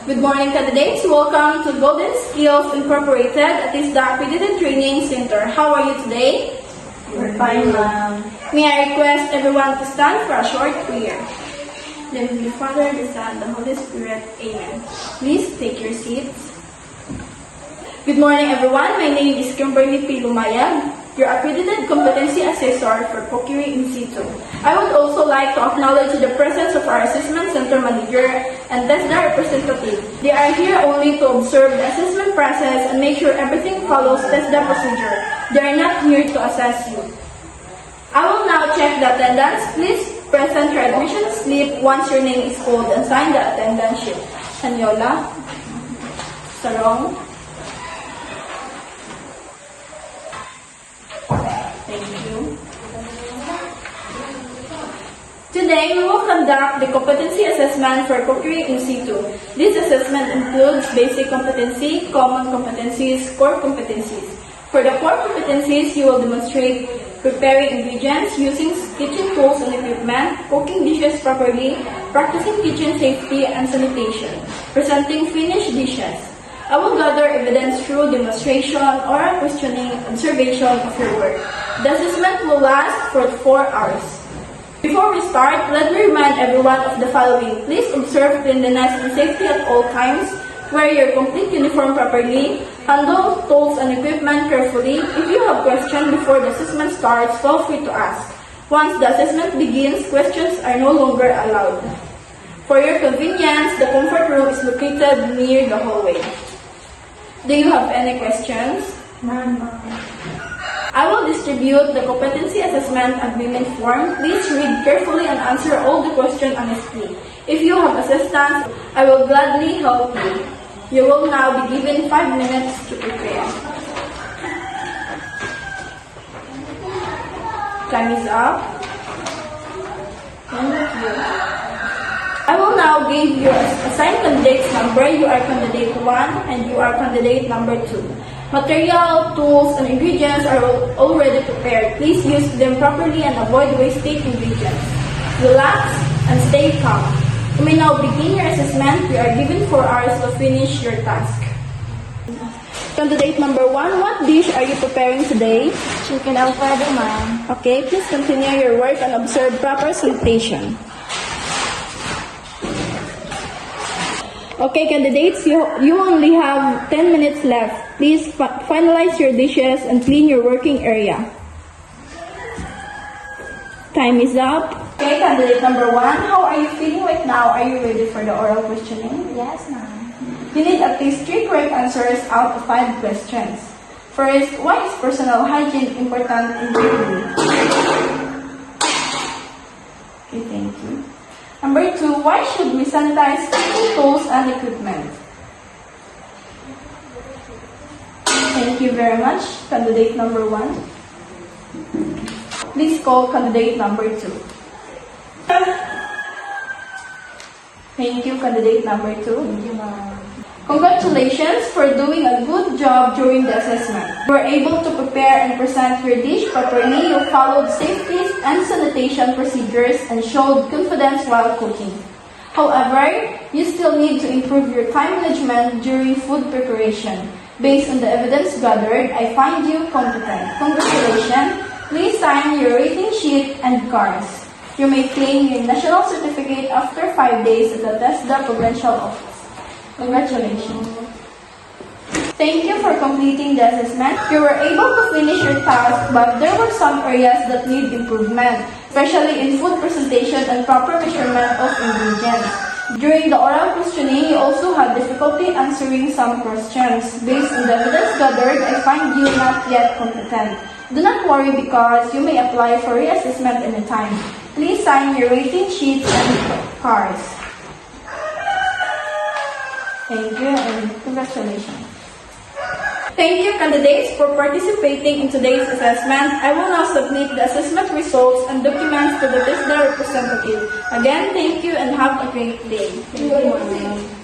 Good morning, candidates. Welcome to Golden Skills Incorporated at TISDA Accredited Training Center. How are you today? We're fine, ma'am. May I request everyone to stand for a short prayer. The Heavenly Father, the Son, the Holy Spirit. Amen. Please take your seats. Good morning, everyone. My name is Kimberly P. Lumayag, your accredited competency assessor for Procure in situ. I would also like to acknowledge the presence of our assessment center manager and TESDA representative. They are here only to observe the assessment process and make sure everything follows TESDA procedure. They are not here to assess you. I will now check the attendance. Please present your admission slip once your name is called and sign the attendance sheet. Sanyola, Sarong. Thank you. Today, we will conduct the competency assessment for Procure in situ. This assessment includes basic competency, common competencies, core competencies. For the core competencies, you will demonstrate preparing ingredients, using kitchen tools and equipment, cooking dishes properly, practicing kitchen safety and sanitation, presenting finished dishes. I will gather evidence through demonstration, oral questioning, observation of your work. The assessment will last for 4 hours. Before we start, let me remind everyone of the following. Please observe cleanliness and safety at all times. Wear your complete uniform properly. Handle tools and equipment carefully. If you have questions before the assessment starts, feel free to ask. Once the assessment begins, questions are no longer allowed. For your convenience, the comfort room is located near the hallway. Do you have any questions? None, ma'am. I will distribute the competency assessment agreement form. Please read carefully and answer all the questions honestly. If you have assistance, I will gladly help you. You will now be given 5 minutes to prepare. Time is up. Thank you. I will now give you assigned candidate's number. You are candidate 1 and you are candidate number 2. Material, tools, and ingredients are already prepared. Please use them properly and avoid wasting ingredients. Relax and stay calm. You may now begin your assessment. You are given 4 hours to finish your task. Candidate number 1, what dish are you preparing today? Chicken Alfredo, ma'am. Okay, please continue your work and observe proper sanitation. Okay, candidates, you only have 10 minutes left. Please finalize your dishes and clean your working area. Time is up. Okay, candidate number 1, how are you feeling right now? Are you ready for the oral questioning? Yes, ma'am. You need at least 3 correct answers out of 5 questions. First, why is personal hygiene important in baking? Okay, thank you. Number 2, why should we sanitize kitchen tools and equipment? Thank you very much, candidate number 1. Please call candidate number 2. Thank you, candidate number 2. Thank you, ma'am. Congratulations for doing a good job during the assessment. You were able to prepare and present your dish properly. You followed safety and sanitation procedures and showed confidence while cooking. However, you still need to improve your time management during food preparation. Based on the evidence gathered, I find you competent. Congratulations. Please sign your rating sheet and cards. You may claim your national certificate after 5 days at the TESDA Provincial Office. Congratulations. Thank you for completing the assessment. You were able to finish your task, but there were some areas that need improvement, especially in food presentation and proper measurement of ingredients. During the oral questioning, you also had difficulty answering some questions. Based on the evidence gathered, I find you not yet competent. Do not worry because you may apply for reassessment anytime. Please sign your rating sheets and cards. Thank you and congratulations. Thank you, candidates, for participating in today's assessment. I will now submit the assessment results and documents to the TESDA representative. Again, thank you and have a great day. Thank you.